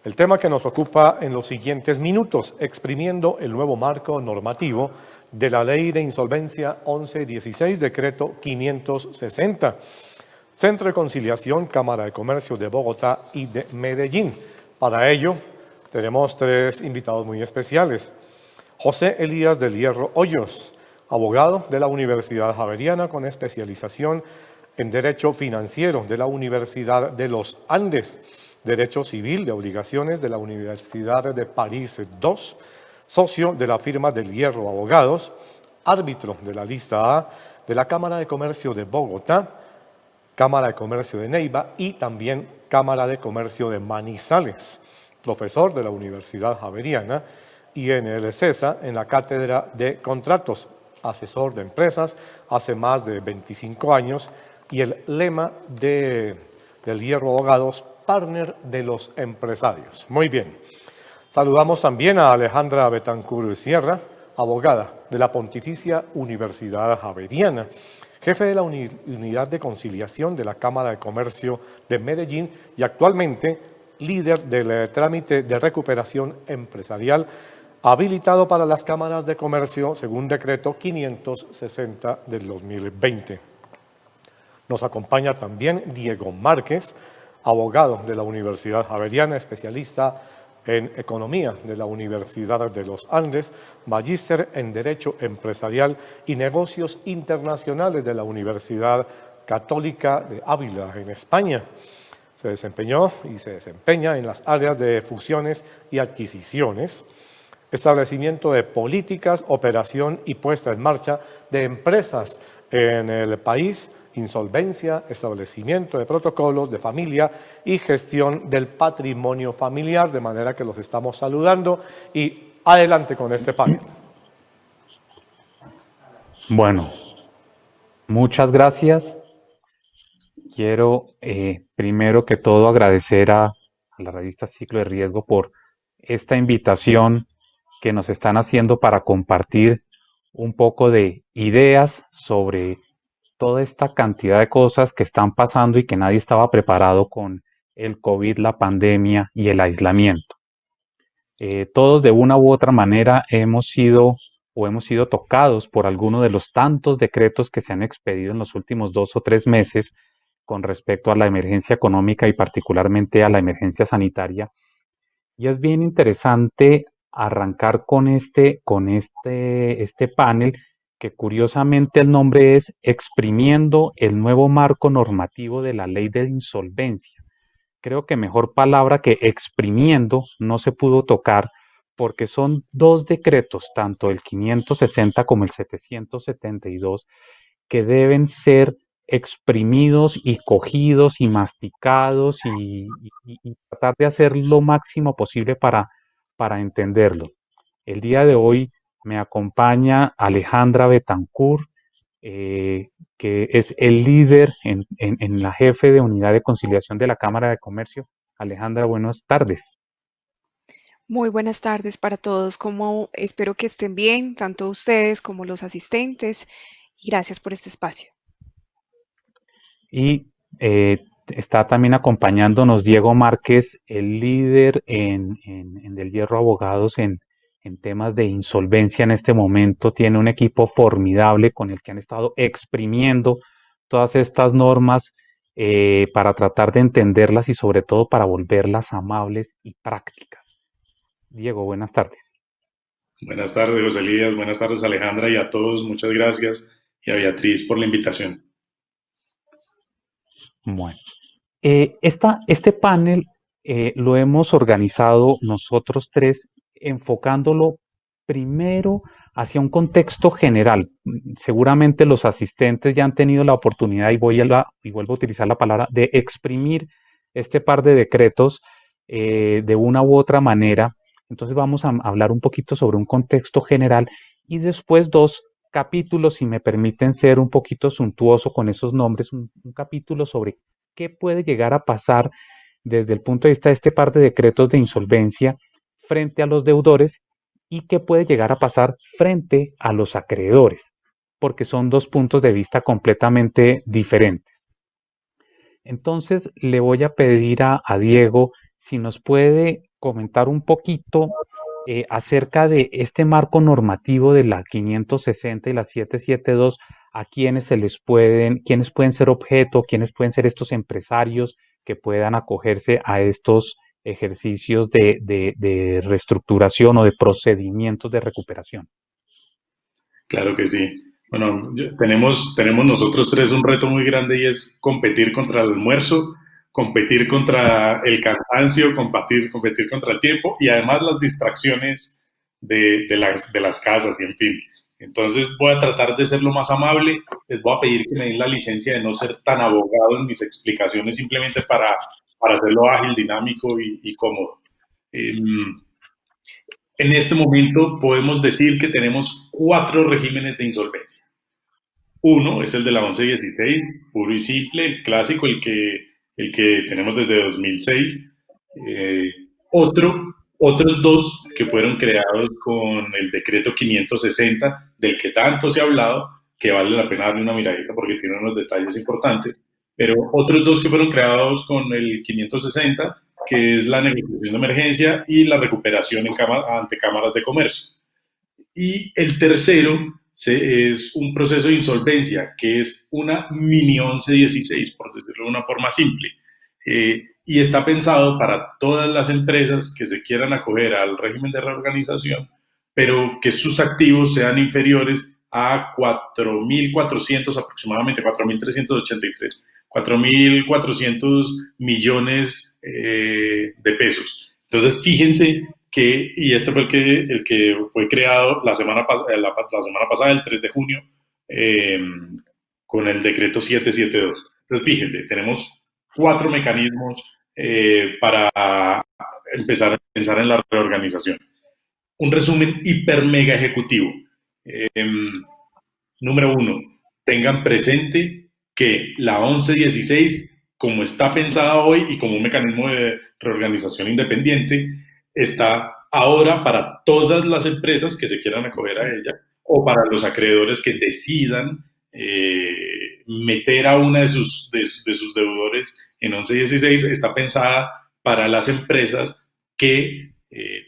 El tema que nos ocupa en los siguientes minutos, exprimiendo el nuevo marco normativo de la Ley de Insolvencia 1116, Decreto 560. Centro de Conciliación, Cámara de Comercio de Bogotá y de Medellín. Para ello, tenemos tres invitados muy especiales. José Elías del Hierro Hoyos, abogado de la Universidad Javeriana con especialización en Derecho Financiero de la Universidad de los Andes, Derecho Civil de Obligaciones de la Universidad de París II, socio de la firma del Hierro Abogados, árbitro de la lista A de la Cámara de Comercio de Bogotá, Cámara de Comercio de Neiva y también Cámara de Comercio de Manizales, profesor de la Universidad Javeriana y en el CESA en la Cátedra de Contratos, asesor de empresas hace más de 25 años y el lema del Hierro Abogados, partner de los empresarios. Muy bien. Saludamos también a Alejandra Betancur Sierra, abogada de la Pontificia Universidad Javeriana, jefe de la Unidad de Conciliación de la Cámara de Comercio de Medellín y actualmente líder del trámite de recuperación empresarial habilitado para las cámaras de comercio según decreto 560 del 2020. Nos acompaña también Diego Márquez, abogado de la Universidad Javeriana, especialista en Economía de la Universidad de los Andes, magíster en Derecho Empresarial y Negocios Internacionales de la Universidad Católica de Ávila, en España. Se desempeñó y se desempeña en las áreas de fusiones y adquisiciones, establecimiento de políticas, operación y puesta en marcha de empresas en el país, insolvencia, establecimiento de protocolos de familia y gestión del patrimonio familiar, de manera que los estamos saludando y adelante con este panel. Bueno, muchas gracias. Quiero primero que todo agradecer a la revista Ciclo de Riesgo por esta invitación que nos están haciendo para compartir un poco de ideas sobre toda esta cantidad de cosas que están pasando y que nadie estaba preparado con el COVID, la pandemia y el aislamiento. Todos de una u otra manera hemos sido tocados por alguno de los tantos decretos que se han expedido en los últimos 2 o 3 meses con respecto a la emergencia económica y particularmente a la emergencia sanitaria. Y es bien interesante arrancar con este panel, que curiosamente el nombre es Exprimiendo el nuevo marco normativo de la ley de insolvencia. Creo que mejor palabra que exprimiendo no se pudo tocar porque son dos decretos, tanto el 560 como el 772, que deben ser exprimidos y cogidos y masticados y tratar de hacer lo máximo posible para entenderlo. El día de hoy me acompaña Alejandra Betancur, que es el líder en la jefe de unidad de conciliación de la Cámara de Comercio. Alejandra, buenas tardes. Muy buenas tardes para todos. Espero que estén bien, tanto ustedes como los asistentes, y gracias por este espacio. Y está también acompañándonos Diego Márquez, el líder en Del Hierro Abogados en temas de insolvencia en este momento. Tiene un equipo formidable con el que han estado exprimiendo todas estas normas para tratar de entenderlas y sobre todo para volverlas amables y prácticas. Diego, buenas tardes. Buenas tardes, José Elías. Buenas tardes, Alejandra, y a todos. Muchas gracias. Y a Beatriz por la invitación. Bueno, este panel lo hemos organizado nosotros tres, enfocándolo primero hacia un contexto general. Seguramente los asistentes ya han tenido la oportunidad, y vuelvo a utilizar la palabra, de exprimir este par de decretos de una u otra manera. Entonces vamos a hablar un poquito sobre un contexto general y después 2 capítulos, si me permiten ser un poquito suntuoso con esos nombres, un capítulo sobre qué puede llegar a pasar desde el punto de vista de este par de decretos de insolvencia frente a los deudores y qué puede llegar a pasar frente a los acreedores, porque son 2 puntos de vista completamente diferentes. Entonces le voy a pedir a Diego si nos puede comentar un poquito acerca de este marco normativo de la 560 y la 772, a quiénes pueden ser objeto, quiénes pueden ser estos empresarios que puedan acogerse a estos ejercicios de reestructuración o de procedimientos de recuperación. Claro que sí. Bueno, tenemos nosotros tres un reto muy grande y es competir contra el almuerzo, competir contra el cansancio, competir contra el tiempo y además las distracciones de las casas y en fin. Entonces voy a tratar de ser lo más amable, les voy a pedir que me den la licencia de no ser tan abogado en mis explicaciones simplemente para hacerlo ágil, dinámico y cómodo. En este momento podemos decir que tenemos 4 regímenes de insolvencia. Uno es el de la 1116, puro y simple, el clásico, el que tenemos desde 2006. Otros dos que fueron creados con el decreto 560, del que tanto se ha hablado, que vale la pena darle una miradita porque tiene unos detalles importantes, pero otros dos que fueron creados con el 560, que es la negociación de emergencia y la recuperación ante cámaras de comercio. Y el tercero es un proceso de insolvencia, que es una mini 1116, por decirlo de una forma simple. Y está pensado para todas las empresas que se quieran acoger al régimen de reorganización, pero que sus activos sean inferiores a 4.400, aproximadamente 4.383, 4.400 millones de pesos. Entonces, fíjense que, y este fue el que fue creado la semana pasada, el 3 de junio, con el decreto 772. Entonces, fíjense, tenemos 4 mecanismos para empezar a pensar en la reorganización. Un resumen hiper mega ejecutivo. Número 1, tengan presente que la 1116, como está pensada hoy y como un mecanismo de reorganización independiente, está ahora para todas las empresas que se quieran acoger a ella o para los acreedores que decidan meter a una de sus deudores en 1116. Está pensada para las empresas que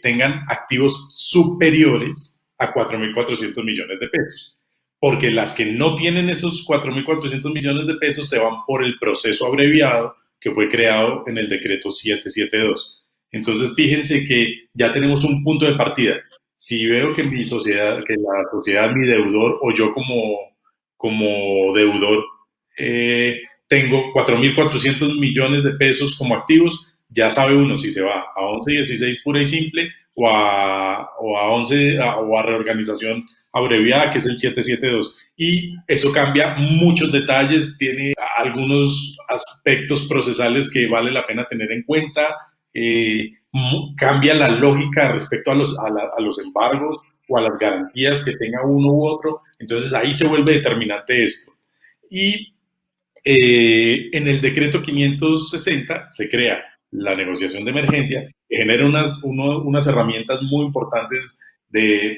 tengan activos superiores a 4.400 millones de pesos. Porque las que no tienen esos 4.400 millones de pesos se van por el proceso abreviado que fue creado en el decreto 772. Entonces, fíjense que ya tenemos un punto de partida. Si veo que mi sociedad, que la sociedad, mi deudor, o yo como deudor, tengo 4.400 millones de pesos como activos, ya sabe uno si se va a 1116 pura y simple o a reorganización abreviada, que es el 772. Y eso cambia muchos detalles, tiene algunos aspectos procesales que vale la pena tener en cuenta, cambia la lógica respecto a los embargos o a las garantías que tenga uno u otro. Entonces ahí se vuelve determinante esto. Y en el decreto 560 se crea la negociación de emergencia, que genera unas herramientas muy importantes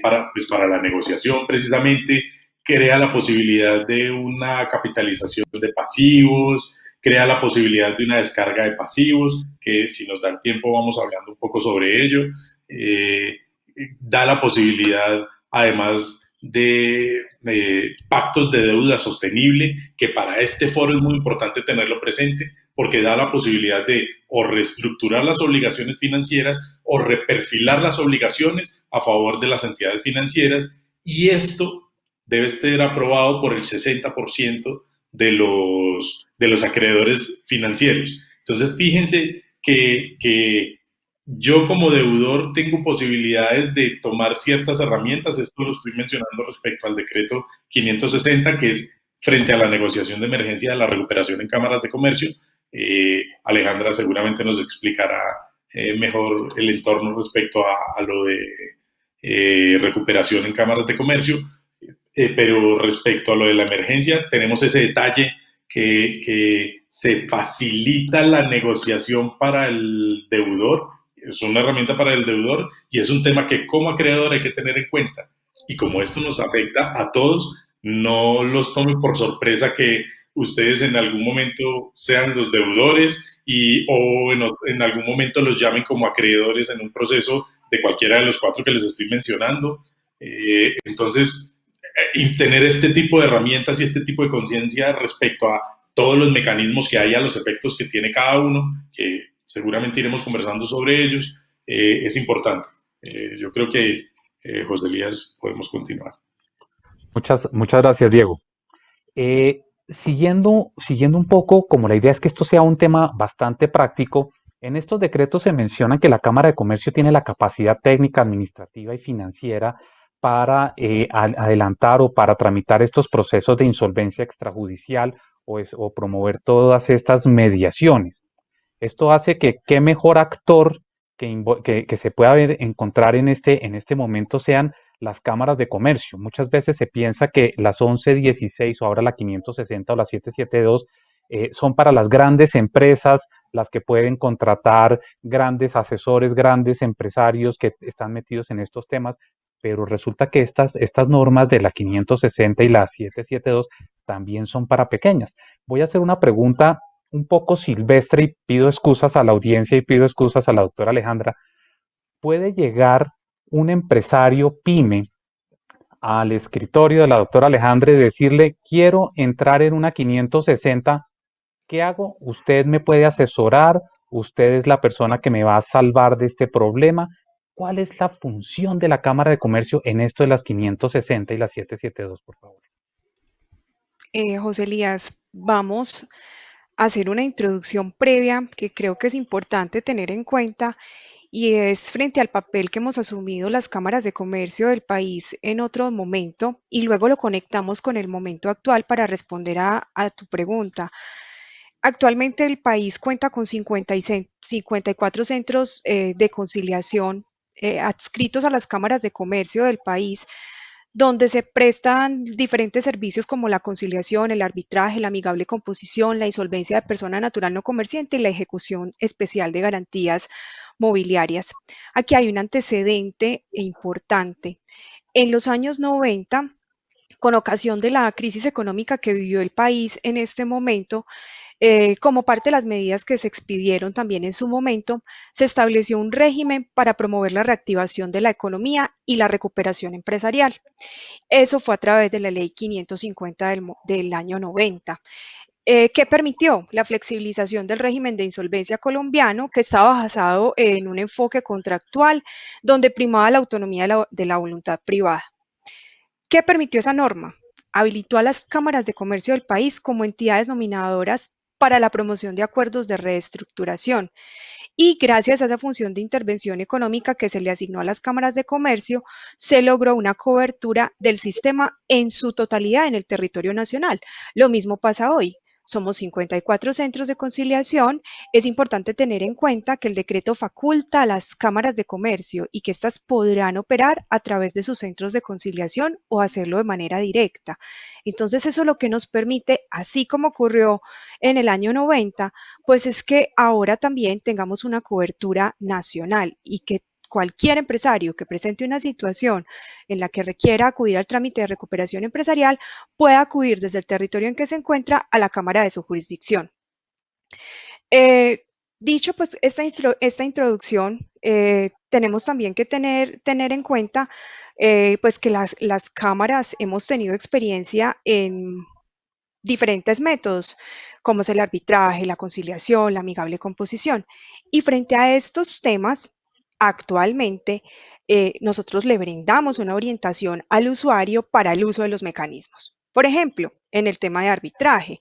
para la negociación. Precisamente crea la posibilidad de una capitalización de pasivos, crea la posibilidad de una descarga de pasivos, que si nos da el tiempo vamos hablando un poco sobre ello. Da la posibilidad, además, de pactos de deuda sostenible, que para este foro es muy importante tenerlo presente, porque da la posibilidad de o reestructurar las obligaciones financieras o reperfilar las obligaciones a favor de las entidades financieras, y esto debe ser aprobado por el 60% de los acreedores financieros. Entonces, fíjense que yo como deudor tengo posibilidades de tomar ciertas herramientas. Esto lo estoy mencionando respecto al decreto 560, que es frente a la negociación de emergencia de la recuperación en cámaras de comercio. Alejandra seguramente nos explicará mejor el entorno respecto a lo de recuperación en cámaras de comercio, pero respecto a lo de la emergencia tenemos ese detalle que se facilita la negociación para el deudor. Es una herramienta para el deudor y es un tema que como acreedor hay que tener en cuenta. Y como esto nos afecta a todos, no los tomen por sorpresa que ustedes en algún momento sean los deudores en algún momento los llamen como acreedores en un proceso de cualquiera de los 4 que les estoy mencionando. Entonces, tener este tipo de herramientas y este tipo de conciencia respecto a todos los mecanismos que hay, a los efectos que tiene cada uno, que seguramente iremos conversando sobre ellos, es importante. Yo creo que, José Elías, podemos continuar. Muchas gracias, Diego. Siguiendo un poco, como la idea es que esto sea un tema bastante práctico, en estos decretos se menciona que la Cámara de Comercio tiene la capacidad técnica, administrativa y financiera para adelantar o para tramitar estos procesos de insolvencia extrajudicial o promover todas estas mediaciones. Esto hace que qué mejor actor que se pueda encontrar en este momento sean las cámaras de comercio. Muchas veces se piensa que las 1116 o ahora la 560 o la 772 son para las grandes empresas, las que pueden contratar grandes asesores, grandes empresarios que están metidos en estos temas, pero resulta que estas normas de la 560 y la 772 también son para pequeñas. Voy a hacer una pregunta un poco silvestre y pido excusas a la audiencia y pido excusas a la doctora Alejandra. ¿Puede llegar un empresario pyme al escritorio de la doctora Alejandra y decirle, quiero entrar en una 560, ¿qué hago? ¿Usted me puede asesorar? ¿Usted es la persona que me va a salvar de este problema? ¿Cuál es la función de la Cámara de Comercio en esto de las 560 y las 772, por favor? José Elías, vamos a hacer una introducción previa que creo que es importante tener en cuenta y es frente al papel que hemos asumido las cámaras de comercio del país en otro momento y luego lo conectamos con el momento actual para responder a tu pregunta. Actualmente el país cuenta con 54 centros de conciliación adscritos a las cámaras de comercio del país, donde se prestan diferentes servicios como la conciliación, el arbitraje, la amigable composición, la insolvencia de persona natural no comerciante y la ejecución especial de garantías mobiliarias. Aquí hay un antecedente importante. En los años 90, con ocasión de la crisis económica que vivió el país en este momento, como parte de las medidas que se expidieron también en su momento, se estableció un régimen para promover la reactivación de la economía y la recuperación empresarial. Eso fue a través de la ley 550 del año 90. ¿Qué permitió? La flexibilización del régimen de insolvencia colombiano, que estaba basado en un enfoque contractual donde primaba la autonomía de la voluntad privada. ¿Qué permitió esa norma? Habilitó a las cámaras de comercio del país como entidades nominadoras para la promoción de acuerdos de reestructuración. Y gracias a esa función de intervención económica que se le asignó a las cámaras de comercio, se logró una cobertura del sistema en su totalidad en el territorio nacional. Lo mismo pasa hoy. Somos 54 centros de conciliación. Es importante tener en cuenta que el decreto faculta a las cámaras de comercio y que éstas podrán operar a través de sus centros de conciliación o hacerlo de manera directa. Entonces, eso lo que nos permite, así como ocurrió en el año 90, pues es que ahora también tengamos una cobertura nacional y que cualquier empresario que presente una situación en la que requiera acudir al trámite de recuperación empresarial pueda acudir desde el territorio en que se encuentra a la cámara de su jurisdicción. Dicho pues esta introducción, tenemos también que tener en cuenta pues que las cámaras hemos tenido experiencia en diferentes métodos, como es el arbitraje, la conciliación, la amigable composición. Y frente a estos temas, actualmente nosotros le brindamos una orientación al usuario para el uso de los mecanismos. Por ejemplo, en el tema de arbitraje,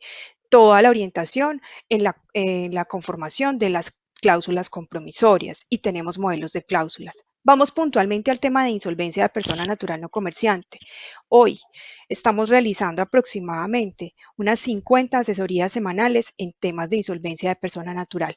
toda la orientación en la conformación de las cláusulas compromisorias y tenemos modelos de cláusulas. Vamos puntualmente al tema de insolvencia de persona natural no comerciante. Hoy estamos realizando aproximadamente unas 50 asesorías semanales en temas de insolvencia de persona natural.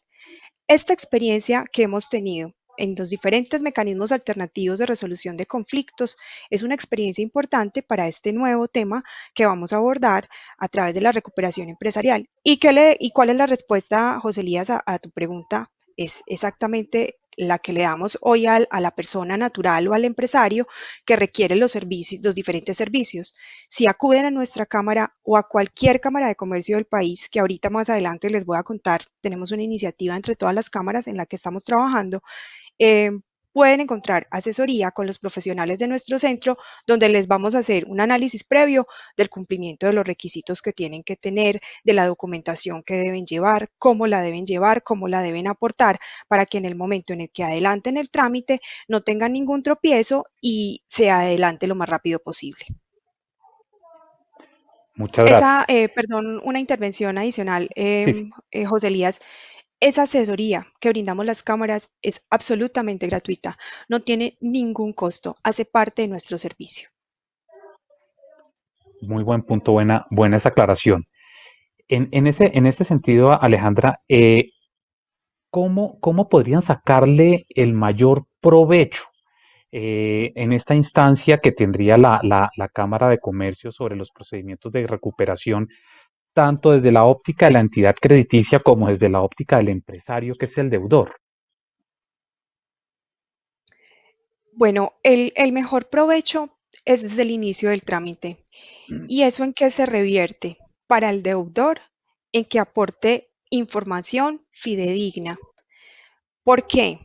Esta experiencia que hemos tenido en los diferentes mecanismos alternativos de resolución de conflictos es una experiencia importante para este nuevo tema que vamos a abordar a través de la recuperación empresarial. ¿Y cuál es la respuesta, José Elías, a tu pregunta? Es exactamente la que le damos hoy a la persona natural o al empresario que requiere los servicios, los diferentes servicios. Si acuden a nuestra cámara o a cualquier cámara de comercio del país, que ahorita más adelante les voy a contar, tenemos una iniciativa entre todas las cámaras en la que estamos trabajando, eh, pueden encontrar asesoría con los profesionales de nuestro centro, donde les vamos a hacer un análisis previo del cumplimiento de los requisitos que tienen que tener, de la documentación que deben llevar, cómo la deben aportar, para que en el momento en el que adelanten el trámite no tengan ningún tropiezo y se adelante lo más rápido posible. Muchas gracias. Perdón, una intervención adicional, Sí, sí. José Elías. Esa asesoría que brindamos las cámaras es absolutamente gratuita, no tiene ningún costo, hace parte de nuestro servicio. Muy buen punto, buena esa aclaración. En ese sentido, Alejandra, ¿cómo podrían sacarle el mayor provecho en esta instancia que tendría la Cámara de Comercio sobre los procedimientos de recuperación, tanto desde la óptica de la entidad crediticia como desde la óptica del empresario, que es el deudor? Bueno, el mejor provecho es desde el inicio del trámite. ¿Y eso en qué se revierte? Para el deudor, en que aporte información fidedigna. ¿Por qué?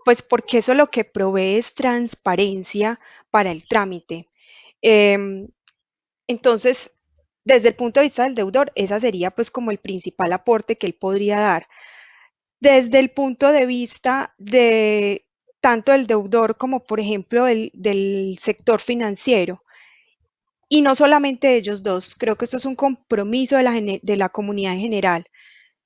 Pues porque eso lo que provee es transparencia para el trámite. Em, entonces, desde el punto de vista del deudor, esa sería pues como el principal aporte que él podría dar. Desde el punto de vista de tanto el deudor como, por ejemplo, del sector financiero, y no solamente ellos dos, creo que esto es un compromiso de la comunidad en general.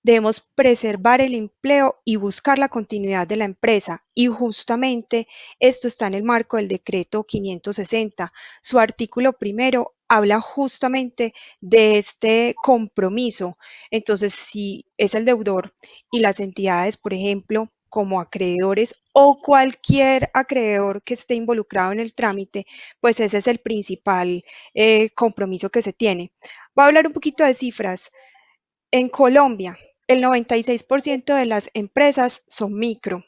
Debemos preservar el empleo y buscar la continuidad de la empresa. Y justamente esto está en el marco del decreto 560. Su artículo primero habla justamente de este compromiso. Entonces, si es el deudor y las entidades, por ejemplo, como acreedores o cualquier acreedor que esté involucrado en el trámite, pues ese es el principal compromiso que se tiene. Voy a hablar un poquito de cifras. En Colombia, el 96% de las empresas son micro,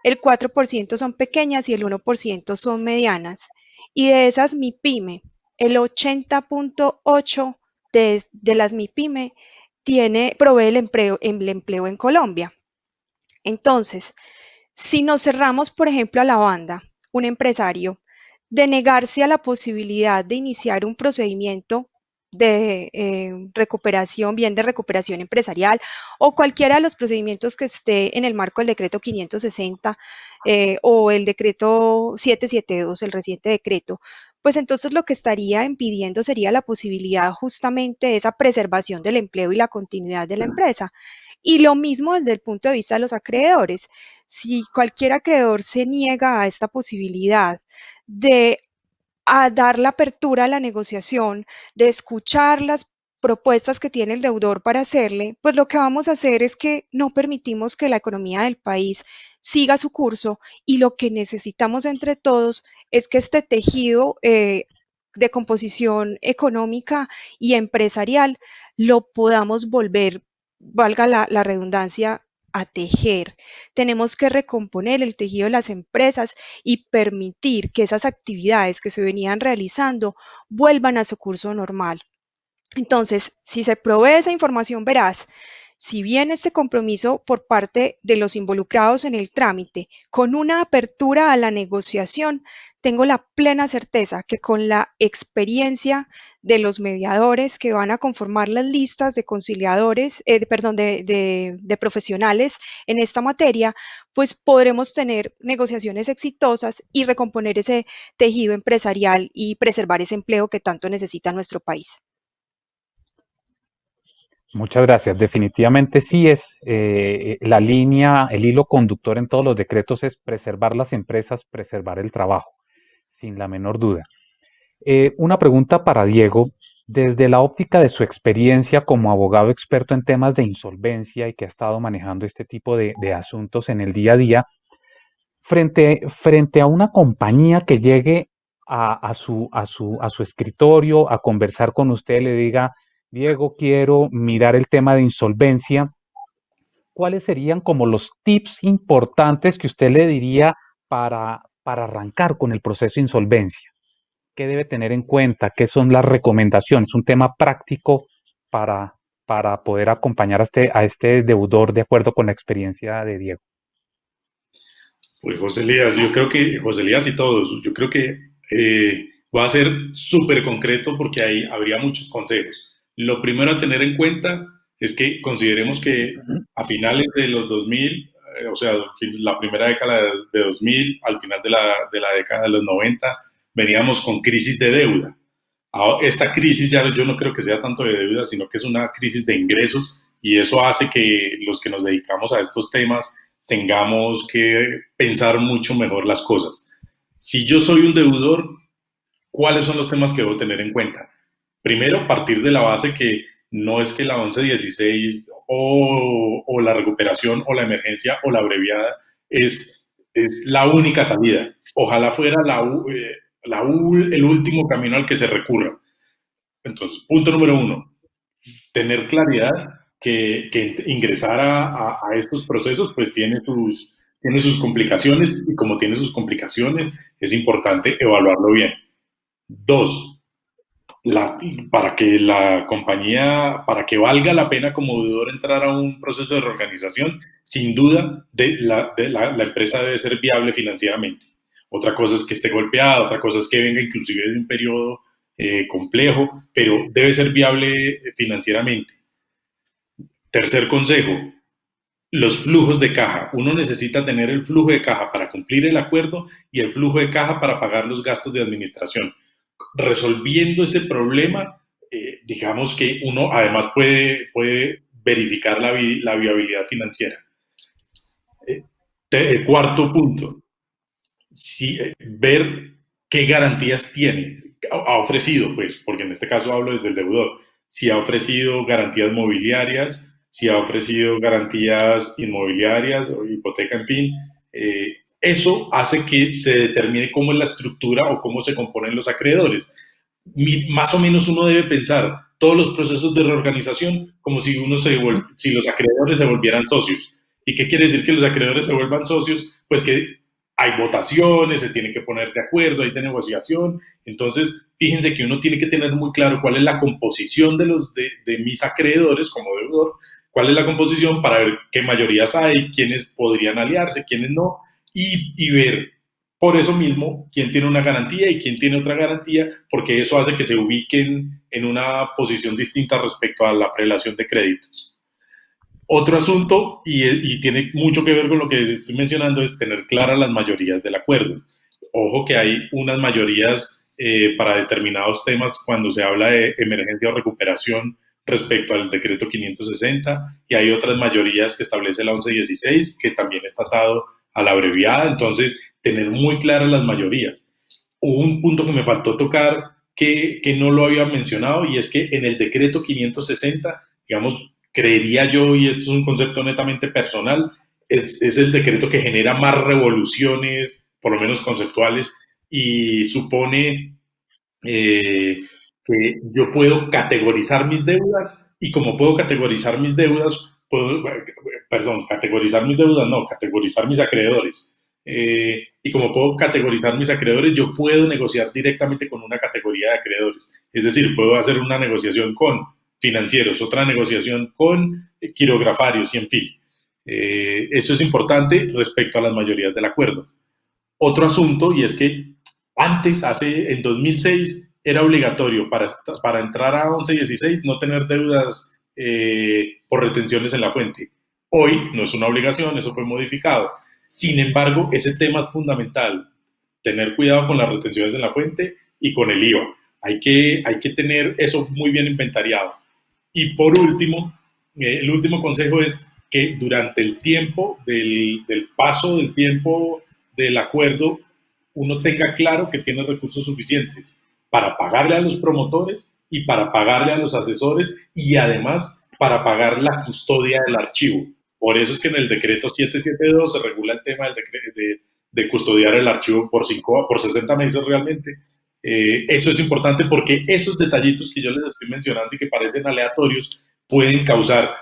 el 4% son pequeñas y el 1% son medianas. Y de esas MIPYME, el 80.8% de las MIPYME provee el empleo en Colombia. Entonces, si nos cerramos, por ejemplo, a la banda, un empresario, de negarse a la posibilidad de iniciar un procedimiento de recuperación, bien de recuperación empresarial o cualquiera de los procedimientos que esté en el marco del decreto 560 o el decreto 772, el reciente decreto, pues entonces lo que estaría impidiendo sería la posibilidad justamente de esa preservación del empleo y la continuidad de la empresa. Y lo mismo desde el punto de vista de los acreedores. Si cualquier acreedor se niega a esta posibilidad de dar la apertura a la negociación, de escuchar las propuestas que tiene el deudor para hacerle, pues lo que vamos a hacer es que no permitimos que la economía del país siga su curso y lo que necesitamos entre todos es que este tejido de composición económica y empresarial lo podamos volver, valga la redundancia, a tejer. Tenemos que recomponer el tejido de las empresas y permitir que esas actividades que se venían realizando vuelvan a su curso normal. Entonces, si se provee esa información veraz, si bien este compromiso por parte de los involucrados en el trámite, con una apertura a la negociación, tengo la plena certeza que con la experiencia de los mediadores que van a conformar las listas de conciliadores, perdón, de profesionales en esta materia, pues podremos tener negociaciones exitosas y recomponer ese tejido empresarial y preservar ese empleo que tanto necesita nuestro país. Muchas gracias. Definitivamente sí es la línea, el hilo conductor en todos los decretos es preservar las empresas, preservar el trabajo, sin la menor duda. Una pregunta para Diego. Desde la óptica de su experiencia como abogado experto en temas de insolvencia y que ha estado manejando este tipo de asuntos en el día a día, frente a una compañía que llegue a su escritorio a conversar con usted, le diga, Diego, quiero mirar el tema de insolvencia, ¿cuáles serían como los tips importantes que usted le diría para arrancar con el proceso de insolvencia? ¿Qué debe tener en cuenta? ¿Qué son las recomendaciones? Un tema práctico para, para poder acompañar a este deudor de acuerdo con la experiencia de Diego. Pues José Elías, José Elías y todos, yo creo que va a ser súper concreto porque ahí habría muchos consejos. Lo primero a tener en cuenta es que consideremos que a finales de los 2000, o sea, la primera década de 2000, al final de la década de los 90, veníamos con crisis de deuda. Esta crisis ya yo no creo que sea tanto de deuda, sino que es una crisis de ingresos y eso hace que los que nos dedicamos a estos temas tengamos que pensar mucho mejor las cosas. Si yo soy un deudor, ¿cuáles son los temas que debo tener en cuenta? Primero, partir de la base que no es que la 1116 o la recuperación o la emergencia o la abreviada es la única salida. Ojalá fuera el último camino al que se recurra. Entonces, punto número 1, tener claridad que ingresar a estos procesos pues tiene sus complicaciones y como tiene sus complicaciones es importante evaluarlo bien. 2, para que la compañía, para que valga la pena como deudor entrar a un proceso de reorganización, sin duda la empresa debe ser viable financieramente. Otra cosa es que esté golpeada, otra cosa es que venga inclusive de un periodo complejo, pero debe ser viable financieramente. Tercer consejo, los flujos de caja. Uno necesita tener el flujo de caja para cumplir el acuerdo y el flujo de caja para pagar los gastos de administración. Resolviendo ese problema, digamos que uno además puede verificar la viabilidad financiera. Cuarto punto, ver qué garantías tiene, ha ofrecido, pues, porque en este caso hablo desde el deudor, si ha ofrecido garantías mobiliarias, si ha ofrecido garantías inmobiliarias o hipoteca, en fin. Eso hace que se determine cómo es la estructura o cómo se componen los acreedores. Más o menos uno debe pensar todos los procesos de reorganización como si los acreedores se volvieran socios. ¿Y qué quiere decir que los acreedores se vuelvan socios? Pues que hay votaciones, se tienen que poner de acuerdo, hay de negociación. Entonces, fíjense que uno tiene que tener muy claro cuál es la composición de mis acreedores como deudor, cuál es la composición para ver qué mayorías hay, quiénes podrían aliarse, quiénes no, y ver por eso mismo quién tiene una garantía y quién tiene otra garantía, porque eso hace que se ubiquen en una posición distinta respecto a la prelación de créditos. Otro asunto, y tiene mucho que ver con lo que estoy mencionando, es tener claras las mayorías del acuerdo. Ojo que hay unas mayorías para determinados temas cuando se habla de emergencia o recuperación respecto al decreto 560 y hay otras mayorías que establece la 1116 que también está atado a la abreviada. Entonces, tener muy claras las mayorías. Hubo un punto que me faltó tocar que no lo había mencionado y es que en el decreto 560, digamos, creería yo, y esto es un concepto netamente personal, es el decreto que genera más revoluciones, por lo menos conceptuales, y supone que yo puedo categorizar mis deudas y como puedo categorizar mis deudas, categorizar mis acreedores. Y como puedo categorizar mis acreedores, yo puedo negociar directamente con una categoría de acreedores. Es decir, puedo hacer una negociación con financieros, otra negociación con quirografarios y en fin. Eso es importante respecto a las mayorías del acuerdo. Otro asunto, y es que antes, en 2006, era obligatorio para entrar a 1116 no tener deudas por retenciones en la fuente. Hoy no es una obligación, eso fue modificado. Sin embargo, ese tema es fundamental, tener cuidado con las retenciones en la fuente y con el IVA. Hay que tener eso muy bien inventariado. Y por último, el último consejo es que durante el tiempo del paso del tiempo del acuerdo, uno tenga claro que tiene recursos suficientes para pagarle a los promotores y para pagarle a los asesores y además para pagar la custodia del archivo. Por eso es que en el decreto 772 se regula el tema de custodiar el archivo por 60 meses realmente. Eso es importante porque esos detallitos que yo les estoy mencionando y que parecen aleatorios pueden causar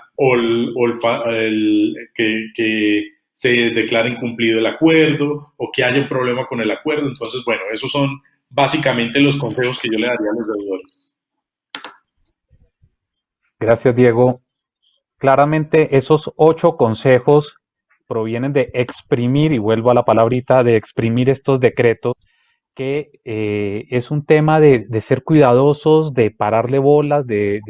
que se declare incumplido el acuerdo o que haya un problema con el acuerdo. Entonces, bueno, esos son básicamente los consejos que yo le daría a los deudores. Gracias, Diego. Claramente esos 8 consejos provienen de exprimir, y vuelvo a la palabrita, de exprimir estos decretos, que es un tema de ser cuidadosos, de pararle bolas, de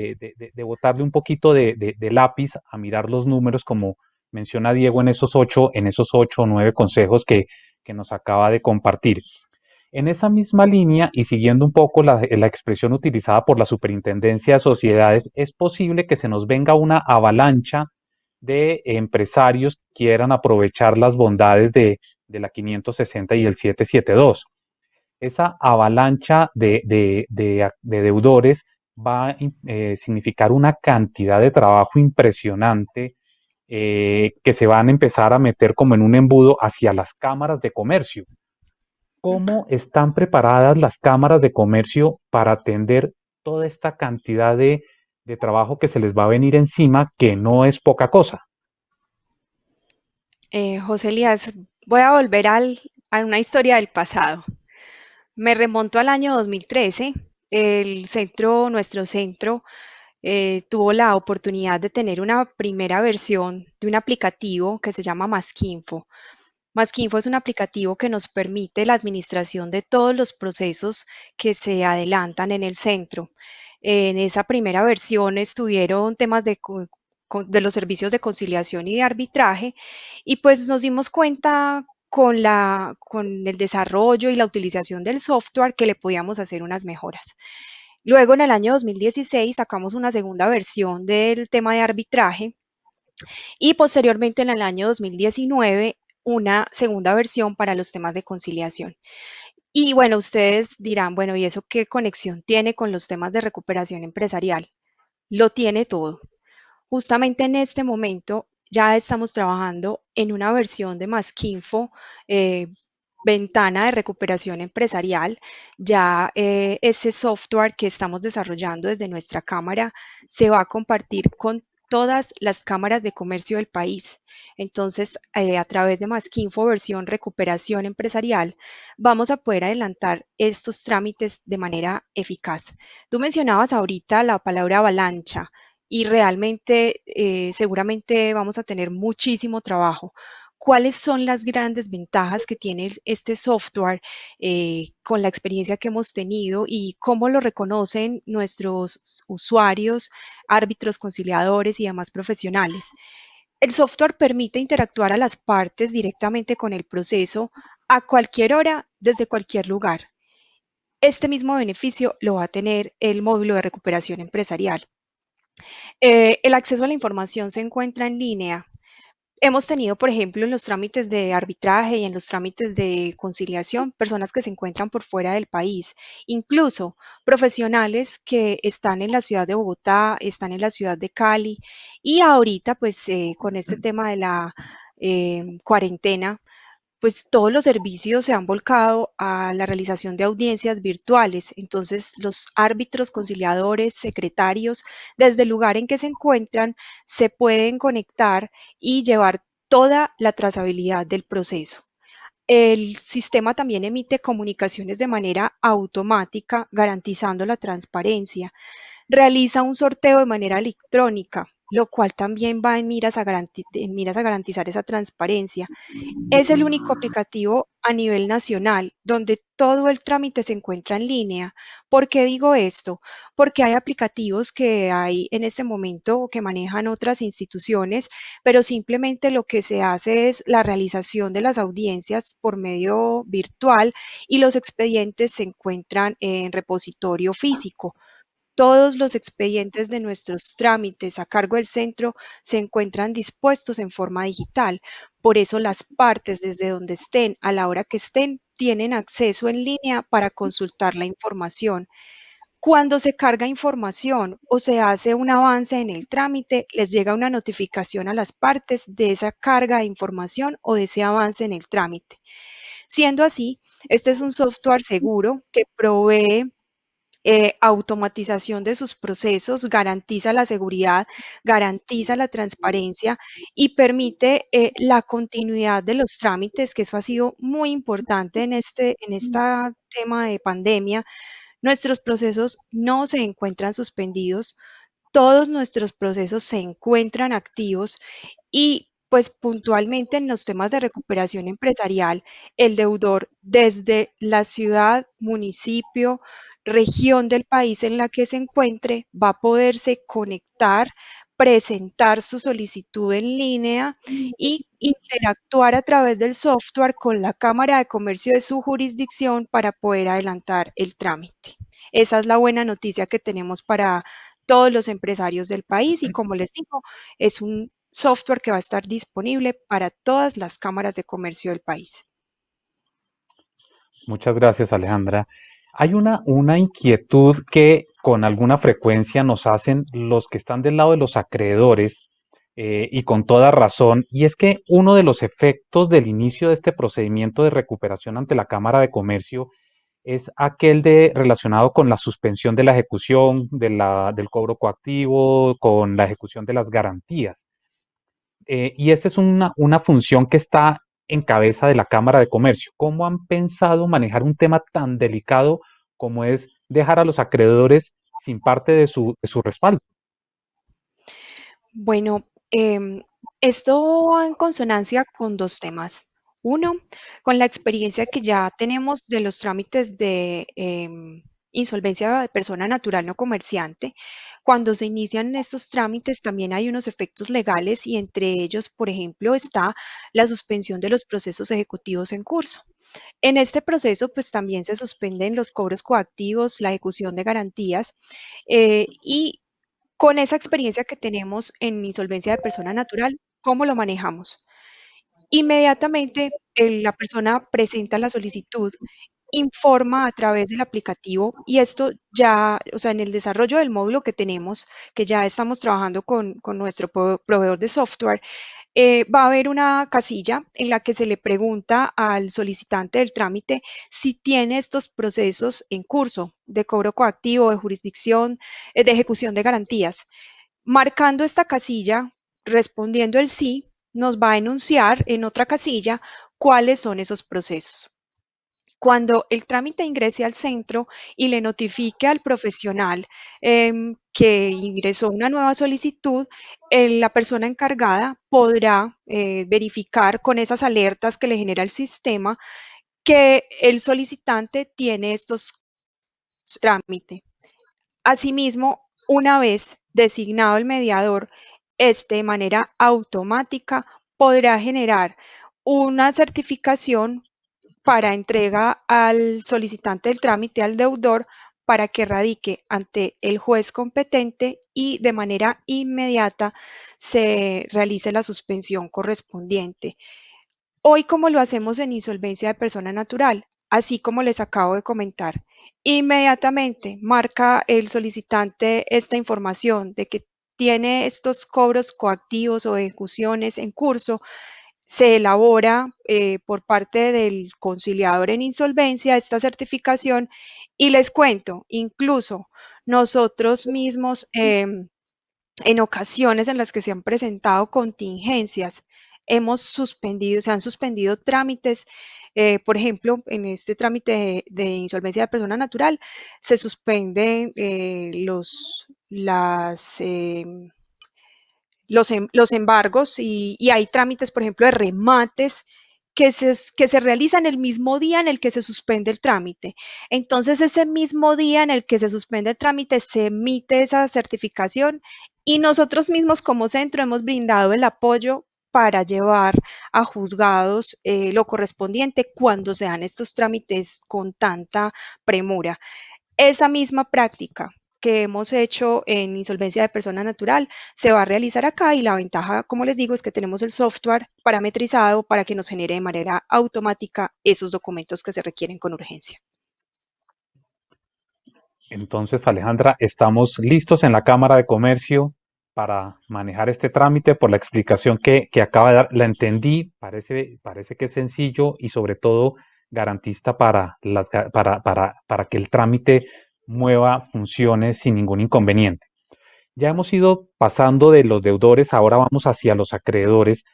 botarle un poquito de lápiz a mirar los números, como menciona Diego en esos 8 o 9 consejos que nos acaba de compartir. En esa misma línea y siguiendo un poco la expresión utilizada por la Superintendencia de Sociedades, es posible que se nos venga una avalancha de empresarios que quieran aprovechar las bondades de la 560 y el 772. Esa avalancha de deudores va a significar una cantidad de trabajo impresionante, que se van a empezar a meter como en un embudo hacia las cámaras de comercio. ¿Cómo están preparadas las cámaras de comercio para atender toda esta cantidad de trabajo que se les va a venir encima, que no es poca cosa? José Elías, voy a volver a una historia del pasado. Me remonto al año 2013. Nuestro centro, tuvo la oportunidad de tener una primera versión de un aplicativo que se llama Maskinfo. Maskinfo es un aplicativo que nos permite la administración de todos los procesos que se adelantan en el centro. En esa primera versión estuvieron temas de los servicios de conciliación y de arbitraje, y pues nos dimos cuenta con el desarrollo y la utilización del software que le podíamos hacer unas mejoras. Luego, en el año 2016, sacamos una segunda versión del tema de arbitraje, y posteriormente en el año 2019 una segunda versión para los temas de conciliación. Y bueno, ustedes dirán, bueno, ¿y eso qué conexión tiene con los temas de recuperación empresarial? Lo tiene todo. Justamente en este momento ya estamos trabajando en una versión de Maskinfo, ventana de recuperación empresarial. Ya ese software que estamos desarrollando desde nuestra cámara se va a compartir con todas las cámaras de comercio del país. Entonces, a través de Maskinfo versión recuperación empresarial, vamos a poder adelantar estos trámites de manera eficaz. Tú mencionabas ahorita la palabra avalancha, y realmente seguramente vamos a tener muchísimo trabajo. ¿Cuáles son las grandes ventajas que tiene este software, con la experiencia que hemos tenido, y cómo lo reconocen nuestros usuarios, árbitros, conciliadores y demás profesionales? El software permite interactuar a las partes directamente con el proceso a cualquier hora, desde cualquier lugar. Este mismo beneficio lo va a tener el módulo de recuperación empresarial. El acceso a la información se encuentra en línea. Hemos tenido, por ejemplo, en los trámites de arbitraje y en los trámites de conciliación, personas que se encuentran por fuera del país, incluso profesionales que están en la ciudad de Bogotá, están en la ciudad de Cali, y ahorita, pues, con este tema de la cuarentena, pues todos los servicios se han volcado a la realización de audiencias virtuales. Entonces, los árbitros, conciliadores, secretarios, desde el lugar en que se encuentran, se pueden conectar y llevar toda la trazabilidad del proceso. El sistema también emite comunicaciones de manera automática, garantizando la transparencia. Realiza un sorteo de manera electrónica, lo cual también va en miras a garantizar esa transparencia. Es el único aplicativo a nivel nacional donde todo el trámite se encuentra en línea. ¿Por qué digo esto? Porque hay aplicativos que hay en este momento que manejan otras instituciones, pero simplemente lo que se hace es la realización de las audiencias por medio virtual, y los expedientes se encuentran en repositorio físico. Todos los expedientes de nuestros trámites a cargo del centro se encuentran dispuestos en forma digital. Por eso las partes, desde donde estén, a la hora que estén, tienen acceso en línea para consultar la información. Cuando se carga información o se hace un avance en el trámite, les llega una notificación a las partes de esa carga de información o de ese avance en el trámite. Siendo así, este es un software seguro que provee automatización de sus procesos, garantiza la seguridad, garantiza la transparencia y permite la continuidad de los trámites, que eso ha sido muy importante en este tema de pandemia. Nuestros procesos no se encuentran suspendidos, todos nuestros procesos se encuentran activos y pues puntualmente en los temas de recuperación empresarial, el deudor desde la ciudad, municipio, región del país en la que se encuentre va a poderse conectar, presentar su solicitud en línea y interactuar a través del software con la Cámara de Comercio de su jurisdicción para poder adelantar el trámite. Esa es la buena noticia que tenemos para todos los empresarios del país y como les digo, es un software que va a estar disponible para todas las cámaras de comercio del país. Muchas gracias, Alejandra. Hay una inquietud que con alguna frecuencia nos hacen los que están del lado de los acreedores y con toda razón, y es que uno de los efectos del inicio de este procedimiento de recuperación ante la Cámara de Comercio es aquel relacionado con la suspensión de la ejecución del cobro coactivo, con la ejecución de las garantías. Y esa es una función que está en cabeza de la Cámara de Comercio. ¿Cómo han pensado manejar un tema tan delicado como es dejar a los acreedores sin parte de su respaldo? Bueno, esto va en consonancia con dos temas. Uno, con la experiencia que ya tenemos de los trámites de insolvencia de persona natural no comerciante. Cuando se inician estos trámites también hay unos efectos legales y entre ellos, por ejemplo, está la suspensión de los procesos ejecutivos en curso. En este proceso, pues también se suspenden los cobros coactivos, la ejecución de garantías y con esa experiencia que tenemos en insolvencia de persona natural, ¿cómo lo manejamos? Inmediatamente la persona presenta la solicitud, informa a través del aplicativo y esto ya, o sea, en el desarrollo del módulo que tenemos, que ya estamos trabajando con nuestro proveedor de software, va a haber una casilla en la que se le pregunta al solicitante del trámite si tiene estos procesos en curso de cobro coactivo, de jurisdicción, de ejecución de garantías. Marcando esta casilla, respondiendo el sí, nos va a enunciar en otra casilla cuáles son esos procesos. Cuando el trámite ingrese al centro y le notifique al profesional que ingresó una nueva solicitud, la persona encargada podrá verificar con esas alertas que le genera el sistema que el solicitante tiene estos trámites. Asimismo, una vez designado el mediador, de manera automática podrá generar una certificación para entrega al solicitante del trámite, al deudor, para que radique ante el juez competente y de manera inmediata se realice la suspensión correspondiente. Hoy, como lo hacemos en insolvencia de persona natural, así como les acabo de comentar, inmediatamente marca el solicitante esta información de que tiene estos cobros coactivos o ejecuciones en curso, se elabora por parte del conciliador en insolvencia esta certificación y les cuento, incluso nosotros mismos en ocasiones en las que se han presentado contingencias, se han suspendido trámites. Por ejemplo, en este trámite de insolvencia de persona natural se suspenden los embargos y hay trámites, por ejemplo, de remates que se realizan el mismo día en el que se suspende el trámite. Entonces, ese mismo día en el que se suspende el trámite, se emite esa certificación y nosotros mismos como centro hemos brindado el apoyo para llevar a juzgados lo correspondiente cuando se dan estos trámites con tanta premura. Esa misma práctica que hemos hecho en insolvencia de persona natural se va a realizar acá y la ventaja, como les digo, es que tenemos el software parametrizado para que nos genere de manera automática esos documentos que se requieren con urgencia. Entonces, Alejandra, estamos listos en la Cámara de Comercio para manejar este trámite por la explicación que acaba de dar. La entendí, parece que es sencillo y sobre todo garantista para que el trámite mueva funciones sin ningún inconveniente. Ya hemos ido pasando de los deudores, ahora vamos hacia los acreedores,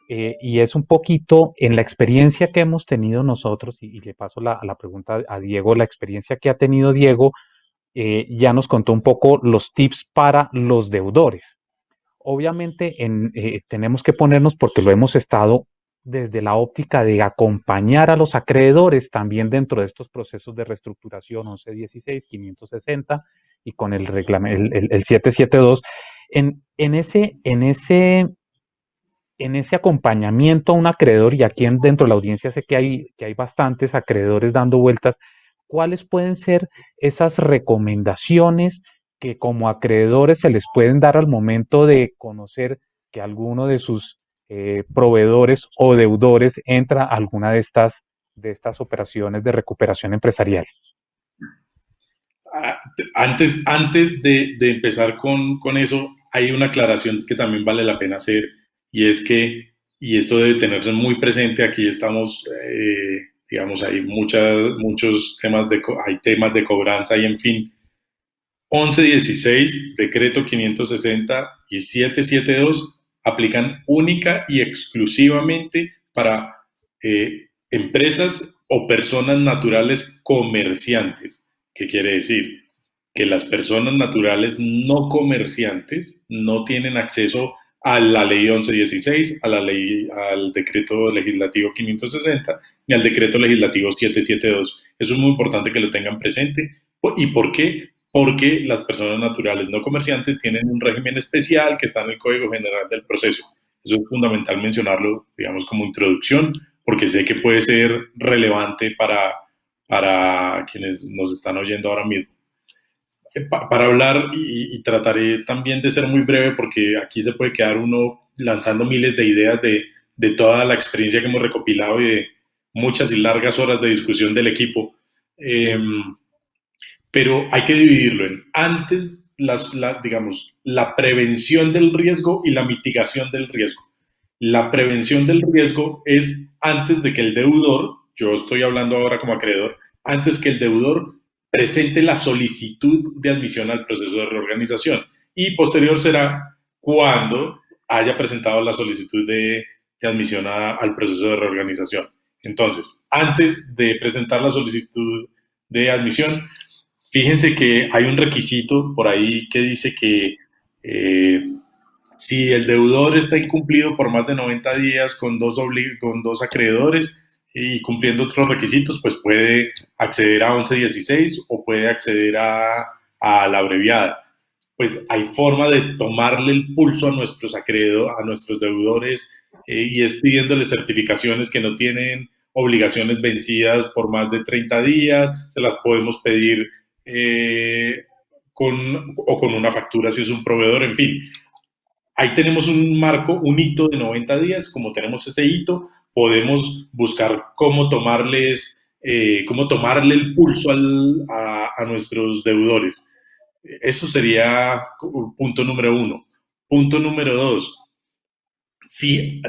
y es un poquito en la experiencia que hemos tenido nosotros, y le paso la pregunta a Diego, la experiencia que ha tenido Diego, ya nos contó un poco los tips para los deudores. Obviamente tenemos que ponernos, porque lo hemos estado desde la óptica de acompañar a los acreedores también dentro de estos procesos de reestructuración 1116, 560 y con el 772, en ese acompañamiento a un acreedor, y aquí dentro de la audiencia sé que hay bastantes acreedores dando vueltas. ¿Cuáles pueden ser esas recomendaciones que como acreedores se les pueden dar al momento de conocer que alguno de sus proveedores o deudores entra a alguna de estas operaciones de recuperación empresarial? Antes de empezar con eso, hay una aclaración que también vale la pena hacer, y es que, y esto debe tenerse muy presente, aquí estamos, digamos, hay muchos temas hay temas de cobranza y en fin. 1116, decreto 560 y 772 aplican única y exclusivamente para empresas o personas naturales comerciantes. ¿Qué quiere decir? Que las personas naturales no comerciantes no tienen acceso a la ley 1116, al decreto legislativo 560 ni al decreto legislativo 772. Eso es muy importante que lo tengan presente. ¿Y por qué? Porque las personas naturales no comerciantes tienen un régimen especial que está en el Código General del Proceso. Eso es fundamental mencionarlo, digamos, como introducción, porque sé que puede ser relevante para quienes nos están oyendo ahora mismo. Para hablar, y trataré también de ser muy breve, porque aquí se puede quedar uno lanzando miles de ideas de toda la experiencia que hemos recopilado y de muchas y largas horas de discusión del equipo. Pero hay que dividirlo en antes, digamos, la prevención del riesgo y la mitigación del riesgo. La prevención del riesgo es antes de que el deudor, yo estoy hablando ahora como acreedor, antes que el deudor presente la solicitud de admisión al proceso de reorganización, y posterior será cuando haya presentado la solicitud de admisión al proceso de reorganización. Entonces, antes de presentar la solicitud de admisión, fíjense que hay un requisito por ahí que dice que si el deudor está incumplido por más de 90 días con dos acreedores y cumpliendo otros requisitos, pues puede acceder a 1116 o puede acceder a la abreviada. Pues hay forma de tomarle el pulso a nuestros a nuestros deudores, y es pidiéndoles certificaciones que no tienen obligaciones vencidas por más de 30 días, se las podemos pedir con una factura si es un proveedor, en fin. Ahí tenemos un marco, un hito de 90 días. Como tenemos ese hito, podemos buscar cómo tomarle el pulso a nuestros deudores. Eso sería punto número 1. Punto número 2.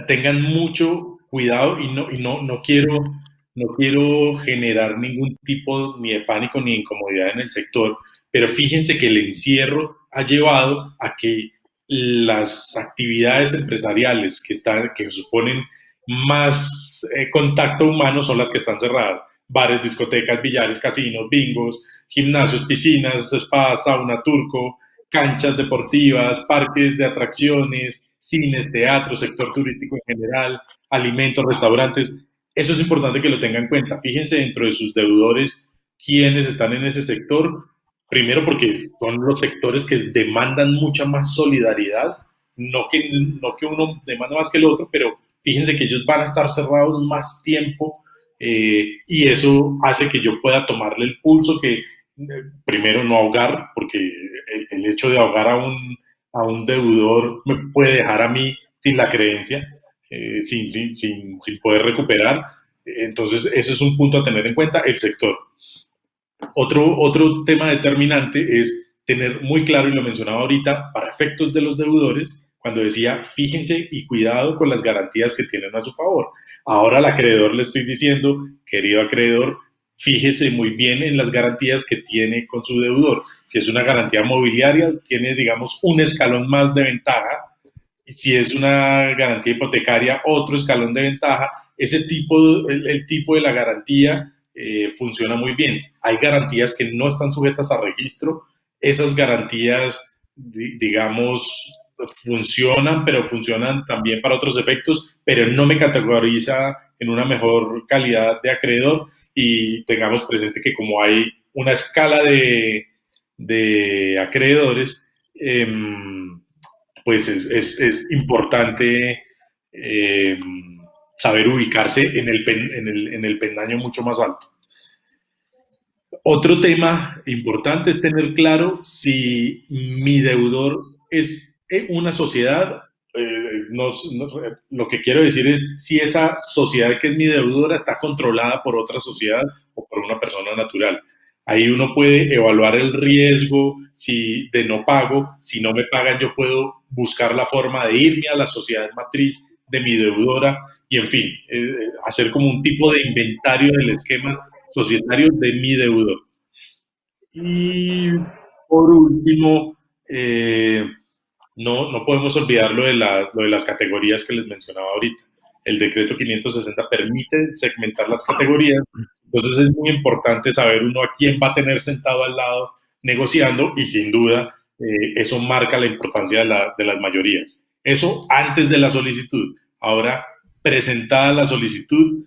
Tengan mucho cuidado, y no quiero generar ningún tipo ni de pánico ni de incomodidad en el sector, pero fíjense que el encierro ha llevado a que las actividades empresariales que suponen más contacto humano son las que están cerradas. Bares, discotecas, billares, casinos, bingos, gimnasios, piscinas, spas, sauna turco, canchas deportivas, parques de atracciones, cines, teatros, sector turístico en general, alimentos, restaurantes. Eso es importante que lo tengan en cuenta. Fíjense dentro de sus deudores quiénes están en ese sector. Primero, porque son los sectores que demandan mucha más solidaridad, no que uno demanda más que el otro, pero fíjense que ellos van a estar cerrados más tiempo, y eso hace que yo pueda tomarle el pulso, que primero no ahogar, porque el hecho de ahogar a un deudor me puede dejar a mí sin la creencia, sin poder recuperar. Entonces, eso es un punto a tener en cuenta, el sector. Otro tema determinante es tener muy claro, y lo mencionaba ahorita, para efectos de los deudores, cuando decía fíjense y cuidado con las garantías que tienen a su favor. Ahora al acreedor le estoy diciendo, querido acreedor, fíjese muy bien en las garantías que tiene con su deudor. Si es una garantía mobiliaria, tiene, digamos, un escalón más de ventaja. Si es una garantía hipotecaria, otro escalón de ventaja. Ese tipo, el tipo de la garantía funciona muy bien. Hay garantías que no están sujetas a registro. Esas garantías, digamos, funcionan, pero funcionan también para otros efectos, pero no me categoriza en una mejor calidad de acreedor. Y tengamos presente que como hay una escala de acreedores, pues es importante saber ubicarse en el peldaño mucho más alto. Otro tema importante es tener claro si mi deudor es una sociedad. Lo que quiero decir es si esa sociedad que es mi deudora está controlada por otra sociedad o por una persona natural. Ahí uno puede evaluar el riesgo de no pago. Si no me pagan, yo puedo buscar la forma de irme a la sociedad matriz de mi deudora y, en fin, hacer como un tipo de inventario del esquema societario de mi deudor. Y por último, no podemos olvidar lo de las categorías que les mencionaba ahorita. El decreto 560 permite segmentar las categorías, entonces es muy importante saber uno a quién va a tener sentado al lado negociando y sin duda eso marca la importancia de las mayorías. Eso antes de la solicitud. Ahora, presentada la solicitud,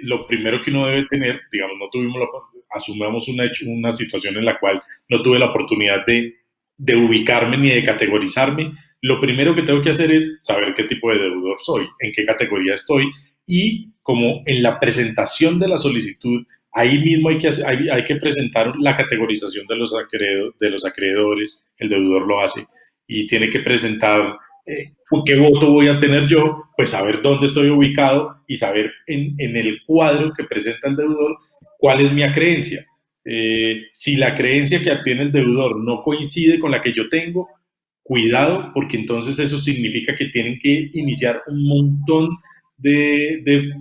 lo primero que uno debe tener, digamos, asumamos una situación en la cual no tuve la oportunidad de ubicarme ni de categorizarme. Lo primero que tengo que hacer es saber qué tipo de deudor soy, en qué categoría estoy, y como en la presentación de la solicitud, ahí mismo hay que presentar la categorización de los acreedores. El deudor lo hace y tiene que presentar qué voto voy a tener yo, pues saber dónde estoy ubicado y saber en el cuadro que presenta el deudor cuál es mi acreencia. Si la creencia que tiene el deudor no coincide con la que yo tengo, cuidado, porque entonces eso significa que tienen que iniciar un montón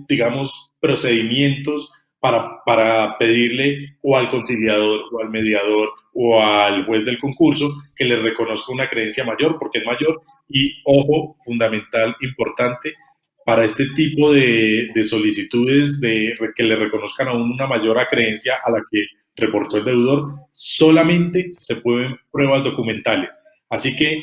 digamos, procedimientos para pedirle o al conciliador o al mediador o al juez del concurso que le reconozca una creencia mayor, porque es mayor. Y, ojo, fundamental, importante, para este tipo de solicitudes que le reconozcan a uno una mayor acreencia a la que reportó el deudor, solamente se pueden pruebas documentales. Así que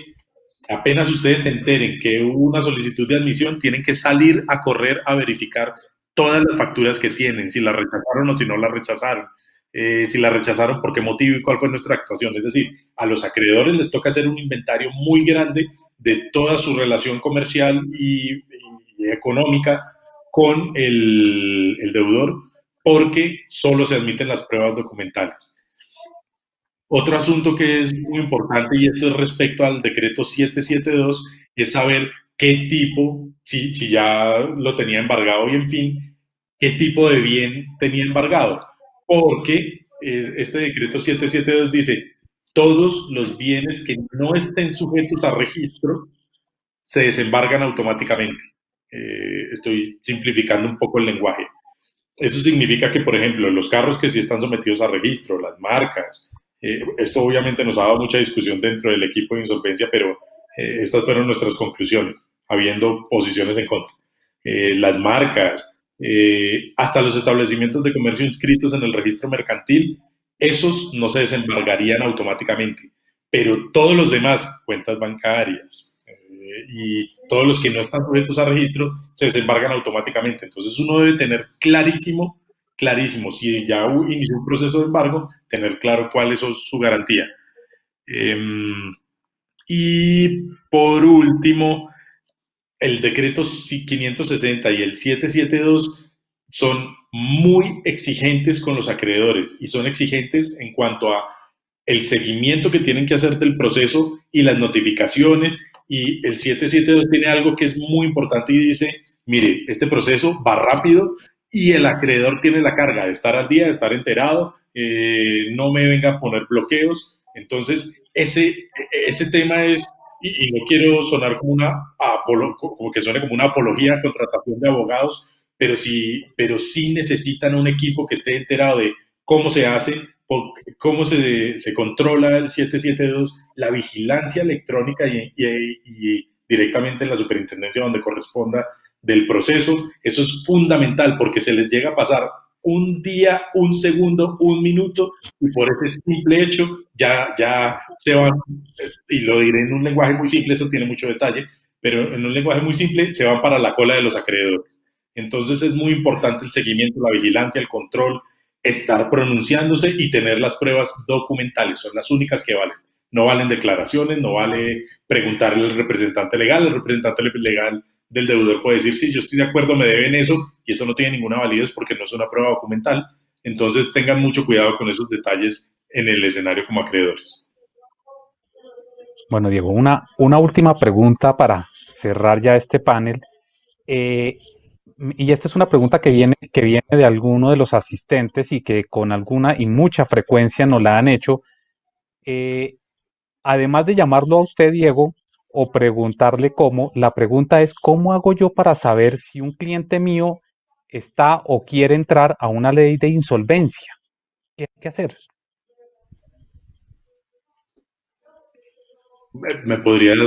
apenas ustedes se enteren que hubo una solicitud de admisión, tienen que salir a correr a verificar todas las facturas que tienen, si las rechazaron o si no las rechazaron, si las rechazaron, por qué motivo y cuál fue nuestra actuación. Es decir, a los acreedores les toca hacer un inventario muy grande de toda su relación comercial y económica con el deudor, porque solo se admiten las pruebas documentales. Otro asunto que es muy importante, y esto es respecto al decreto 772, es saber qué tipo, si ya lo tenía embargado y, en fin, qué tipo de bien tenía embargado. Porque este decreto 772 dice, todos los bienes que no estén sujetos a registro se desembargan automáticamente. Estoy simplificando un poco el lenguaje. Eso significa que, por ejemplo, los carros que sí están sometidos a registro, las marcas, esto obviamente nos ha dado mucha discusión dentro del equipo de insolvencia, pero estas fueron nuestras conclusiones, habiendo posiciones en contra. Las marcas, hasta los establecimientos de comercio inscritos en el registro mercantil, esos no se desembargarían automáticamente, pero todos los demás, cuentas bancarias, y todos los que no están sujetos a registro se desembargan automáticamente. Entonces uno debe tener clarísimo, si ya inició un proceso de embargo, tener claro cuál es su garantía. Y por último, el decreto 560 y el 772 son muy exigentes con los acreedores y son exigentes en cuanto a el seguimiento que tienen que hacer del proceso y las notificaciones. Y el 772 tiene algo que es muy importante y dice, mire, este proceso va rápido y el acreedor tiene la carga de estar al día, de estar enterado, no me venga a poner bloqueos. Entonces, ese tema es, y no quiero sonar como que suene como una apología a contratación de abogados, pero sí necesitan un equipo que esté enterado de cómo se hace, cómo se controla el 772, la vigilancia electrónica y directamente en la superintendencia donde corresponda del proceso. Eso es fundamental porque se les llega a pasar un día, un segundo, un minuto y por ese simple hecho ya se van, y lo diré en un lenguaje muy simple, eso tiene mucho detalle, pero en un lenguaje muy simple se van para la cola de los acreedores. Entonces es muy importante el seguimiento, la vigilancia, el control, estar pronunciándose y tener las pruebas documentales, son las únicas que valen. No valen declaraciones, no vale preguntarle al representante legal, el representante legal del deudor puede decir, sí, yo estoy de acuerdo, me deben eso, y eso no tiene ninguna validez porque no es una prueba documental. Entonces tengan mucho cuidado con esos detalles en el escenario como acreedores. Bueno, Diego, una última pregunta para cerrar ya este panel. Y esta es una pregunta que viene de alguno de los asistentes y que con alguna y mucha frecuencia nos la han hecho. Eh, Además de llamarlo a usted, Diego, o preguntarle cómo, la pregunta es, ¿cómo hago yo para saber si un cliente mío está o quiere entrar a una ley de insolvencia? ¿Qué hay que hacer? ¿Me podrías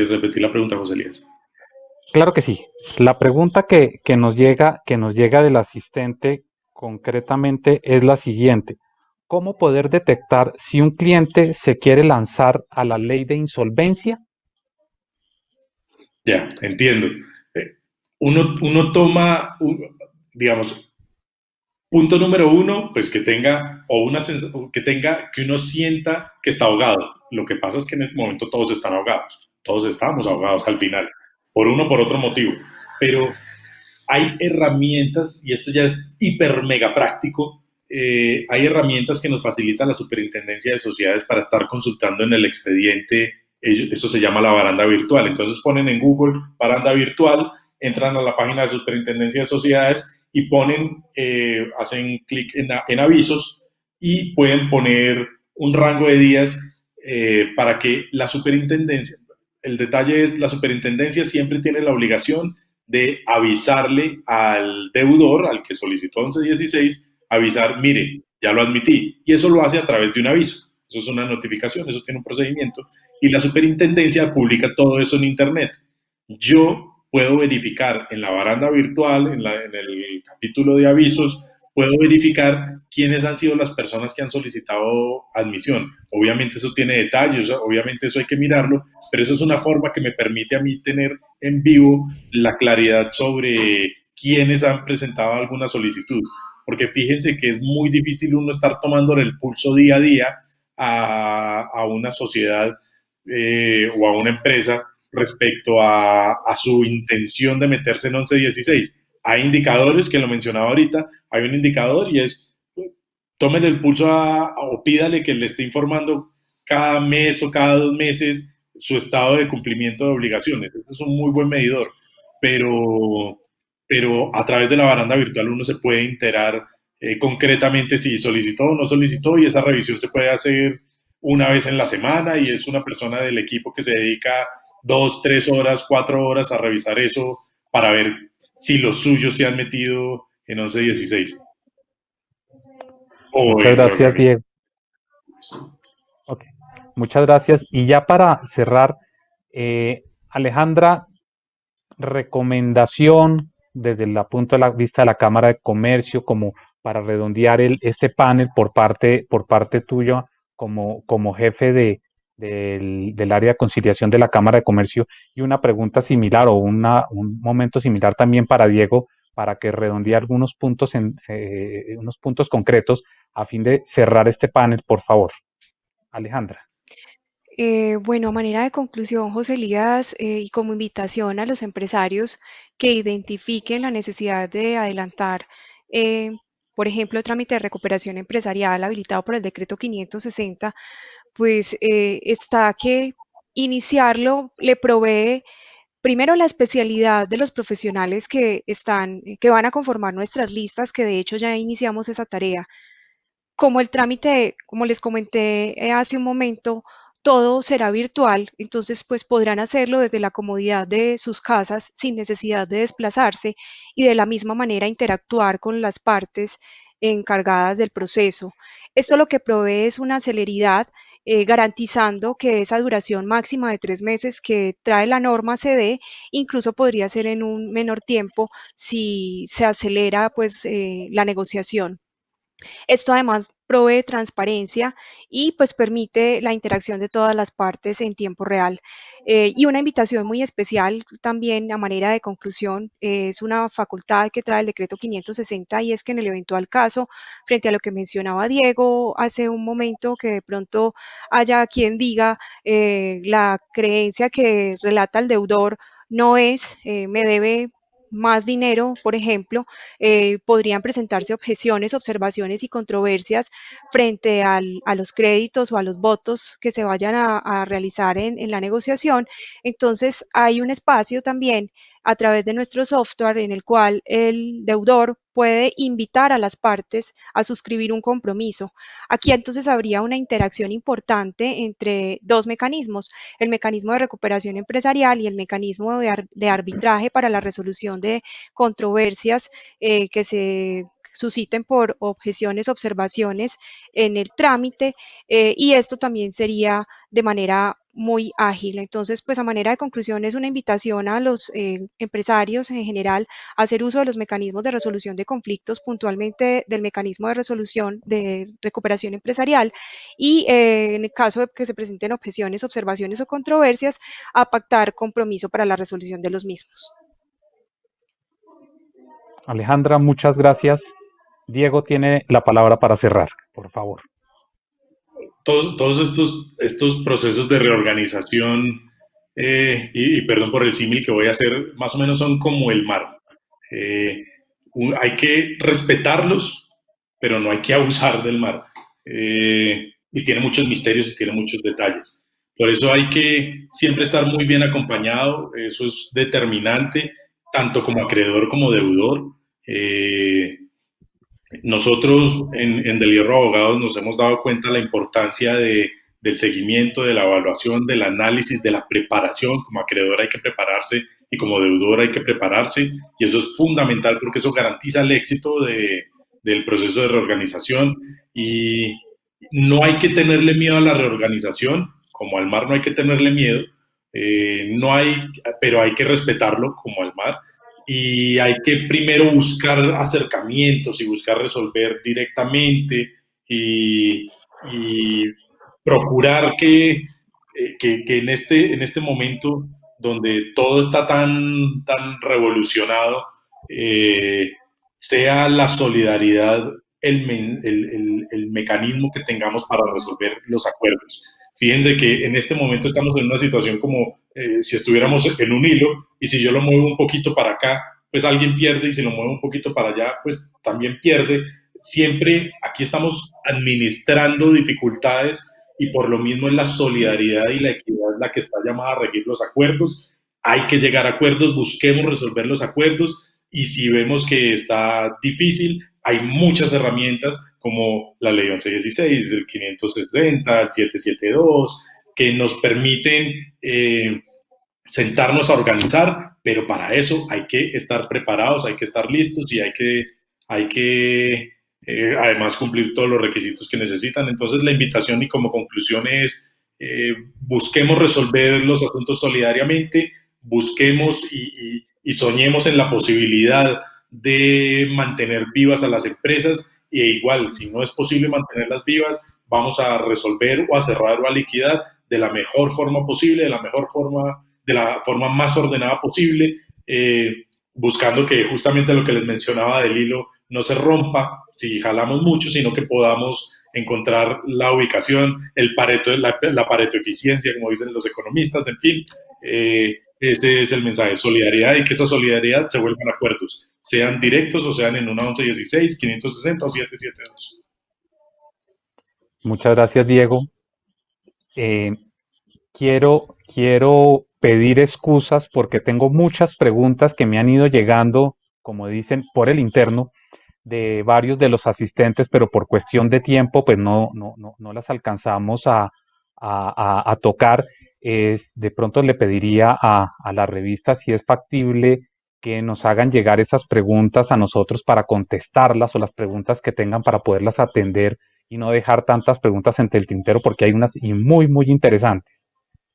repetir la pregunta, José Elías? Claro que sí. La pregunta que nos llega del asistente concretamente es la siguiente. ¿Cómo poder detectar si un cliente se quiere lanzar a la ley de insolvencia? Ya, entiendo. Uno toma, digamos, punto número uno, pues que tenga, que uno sienta que está ahogado. Lo que pasa es que en este momento todos están ahogados, todos estamos ahogados al final, por uno por otro motivo. Pero hay herramientas, y esto ya es hiper mega práctico, hay herramientas que nos facilita la Superintendencia de Sociedades para estar consultando en el expediente, eso se llama la baranda virtual. Entonces ponen en Google baranda virtual, entran a la página de Superintendencia de Sociedades y ponen, hacen clic en avisos y pueden poner un rango de días para que la superintendencia, el detalle es, la superintendencia siempre tiene la obligación de avisarle al deudor, al que solicitó 1116, avisar, mire, ya lo admití. Y eso lo hace a través de un aviso. Eso es una notificación, eso tiene un procedimiento. Y la superintendencia publica todo eso en Internet. Yo puedo verificar en la baranda virtual, en el capítulo de avisos, puedo verificar quiénes han sido las personas que han solicitado admisión. Obviamente eso tiene detalles, obviamente eso hay que mirarlo, pero eso es una forma que me permite a mí tener en vivo la claridad sobre quiénes han presentado alguna solicitud. Porque fíjense que es muy difícil uno estar tomándole el pulso día a día a una sociedad o a una empresa respecto a su intención de meterse en 1116. Hay indicadores, que lo mencionaba ahorita, hay un indicador y es, tomen el pulso o pídale que le esté informando cada mes o cada 2 meses su estado de cumplimiento de obligaciones. Este es un muy buen medidor, pero, pero a través de la baranda virtual uno se puede enterar concretamente si solicitó o no solicitó, y esa revisión se puede hacer una vez en la semana y es una persona del equipo que se dedica 2, 3 horas, 4 horas a revisar eso para ver si los suyos se han metido en 1116 o Muchas en lo gracias, que... Diego. Okay. Muchas gracias. Y ya para cerrar, Alejandra, recomendación desde el punto de la vista de la Cámara de Comercio, como para redondear este panel por parte tuya como jefe del área de conciliación de la Cámara de Comercio, y una pregunta similar o un momento similar también para Diego, para que redondee algunos puntos, unos puntos concretos a fin de cerrar este panel, por favor. Alejandra. Bueno, a manera de conclusión, José Elías, y como invitación a los empresarios que identifiquen la necesidad de adelantar, eh, por ejemplo, el trámite de recuperación empresarial habilitado por el decreto 560, pues está que iniciarlo le provee primero la especialidad de los profesionales que van a conformar nuestras listas, que de hecho ya iniciamos esa tarea, como el trámite, como les comenté hace un momento, todo será virtual, entonces pues podrán hacerlo desde la comodidad de sus casas sin necesidad de desplazarse y de la misma manera interactuar con las partes encargadas del proceso. Esto lo que provee es una celeridad, garantizando que esa duración máxima de 3 meses que trae la norma se dé, incluso podría ser en un menor tiempo si se acelera pues la negociación. Esto además provee transparencia y pues permite la interacción de todas las partes en tiempo real. Y una invitación muy especial también a manera de conclusión, es una facultad que trae el decreto 560 y es que en el eventual caso, frente a lo que mencionaba Diego hace un momento, que de pronto haya quien diga la creencia que relata el deudor no es, me debe más dinero, por ejemplo, podrían presentarse objeciones, observaciones y controversias frente a los créditos o a los votos que se vayan a realizar en la negociación. Entonces, hay un espacio también a través de nuestro software en el cual el deudor puede invitar a las partes a suscribir un compromiso. Aquí entonces habría una interacción importante entre dos mecanismos, el mecanismo de recuperación empresarial y el mecanismo de arbitraje para la resolución de controversias que se susciten por objeciones, observaciones en el trámite, y esto también sería de manera muy ágil. Entonces, pues a manera de conclusión es una invitación a los empresarios en general a hacer uso de los mecanismos de resolución de conflictos, puntualmente del mecanismo de resolución de recuperación empresarial, y en el caso de que se presenten objeciones, observaciones o controversias, a pactar compromiso para la resolución de los mismos. Alejandra, muchas gracias. Diego tiene la palabra para cerrar, por favor. Todos estos procesos de reorganización, y perdón por el símil que voy a hacer, más o menos son como el mar. Hay que respetarlos, pero no hay que abusar del mar. Y tiene muchos misterios y tiene muchos detalles. Por eso hay que siempre estar muy bien acompañado, eso es determinante, tanto como acreedor como deudor. Nosotros en Del Hierro Abogados nos hemos dado cuenta de la importancia del seguimiento, de la evaluación, del análisis, de la preparación. Como acreedor hay que prepararse y como deudor hay que prepararse, y eso es fundamental porque eso garantiza el éxito del proceso de reorganización. Y no hay que tenerle miedo a la reorganización, como al mar no hay que tenerle miedo, pero hay que respetarlo como al mar, y hay que primero buscar acercamientos y buscar resolver directamente y procurar que en este momento donde todo está tan revolucionado, eh, sea la solidaridad el mecanismo que tengamos para resolver los acuerdos. Fíjense que en este momento estamos en una situación como si estuviéramos en un hilo, y si yo lo muevo un poquito para acá, pues alguien pierde, y si lo muevo un poquito para allá, pues también pierde. Siempre aquí estamos administrando dificultades, y por lo mismo es la solidaridad y la equidad la que está llamada a regir los acuerdos. Hay que llegar a acuerdos, busquemos resolver los acuerdos, y si vemos que está difícil, hay muchas herramientas como la ley 1116, el 560, el 772, que nos permiten sentarnos a organizar, pero para eso hay que estar preparados, hay que estar listos, y hay que además cumplir todos los requisitos que necesitan. Entonces la invitación y como conclusión es busquemos resolver los asuntos solidariamente, busquemos y soñemos en la posibilidad de mantener vivas a las empresas, e igual, si no es posible mantenerlas vivas, vamos a resolver o a cerrar o a liquidar de la mejor forma posible, de la forma más ordenada posible, buscando que justamente lo que les mencionaba del hilo no se rompa si jalamos mucho, sino que podamos encontrar la ubicación, la pareto eficiencia, como dicen los economistas, en fin. Este es el mensaje, solidaridad, y que esa solidaridad se vuelvan acuerdos, sean directos o sean en una 1116, 560 o 772. Muchas gracias, Diego. Quiero pedir excusas porque tengo muchas preguntas que me han ido llegando, como dicen, por el interno de varios de los asistentes, pero por cuestión de tiempo, pues no las alcanzamos a a tocar, es de pronto le pediría a la revista si es factible que nos hagan llegar esas preguntas a nosotros para contestarlas o las preguntas que tengan para poderlas atender y no dejar tantas preguntas entre el tintero porque hay unas y muy, muy interesantes.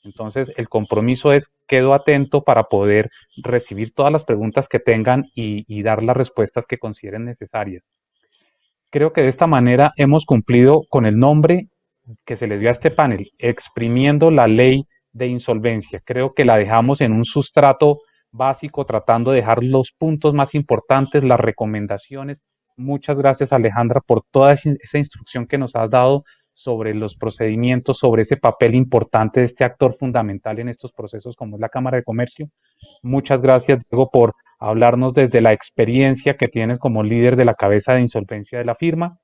Entonces, el compromiso es, quedo atento para poder recibir todas las preguntas que tengan y dar las respuestas que consideren necesarias. Creo que de esta manera hemos cumplido con el nombre que se le dio a este panel, exprimiendo la ley de insolvencia. Creo que la dejamos en un sustrato básico, tratando de dejar los puntos más importantes, las recomendaciones. Muchas gracias, Alejandra, por toda esa instrucción que nos has dado sobre los procedimientos, sobre ese papel importante de este actor fundamental en estos procesos como es la Cámara de Comercio. Muchas gracias, Diego, por hablarnos desde la experiencia que tienes como líder de la cabeza de insolvencia de la firma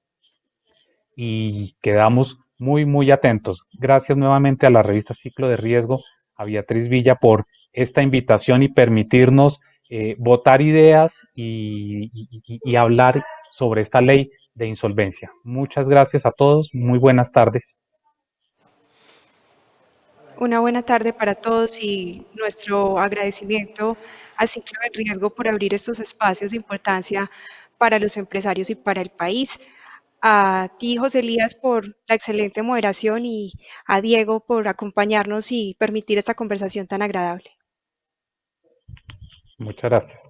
y quedamos muy, muy atentos. Gracias nuevamente a la revista Ciclo de Riesgo, a Beatriz Villa por esta invitación y permitirnos votar ideas y hablar sobre esta ley de insolvencia. Muchas gracias a todos, muy buenas tardes. Una buena tarde para todos y nuestro agradecimiento a Ciclo de Riesgo por abrir estos espacios de importancia para los empresarios y para el país. A ti, José Elías, por la excelente moderación y a Diego por acompañarnos y permitir esta conversación tan agradable. Muchas gracias.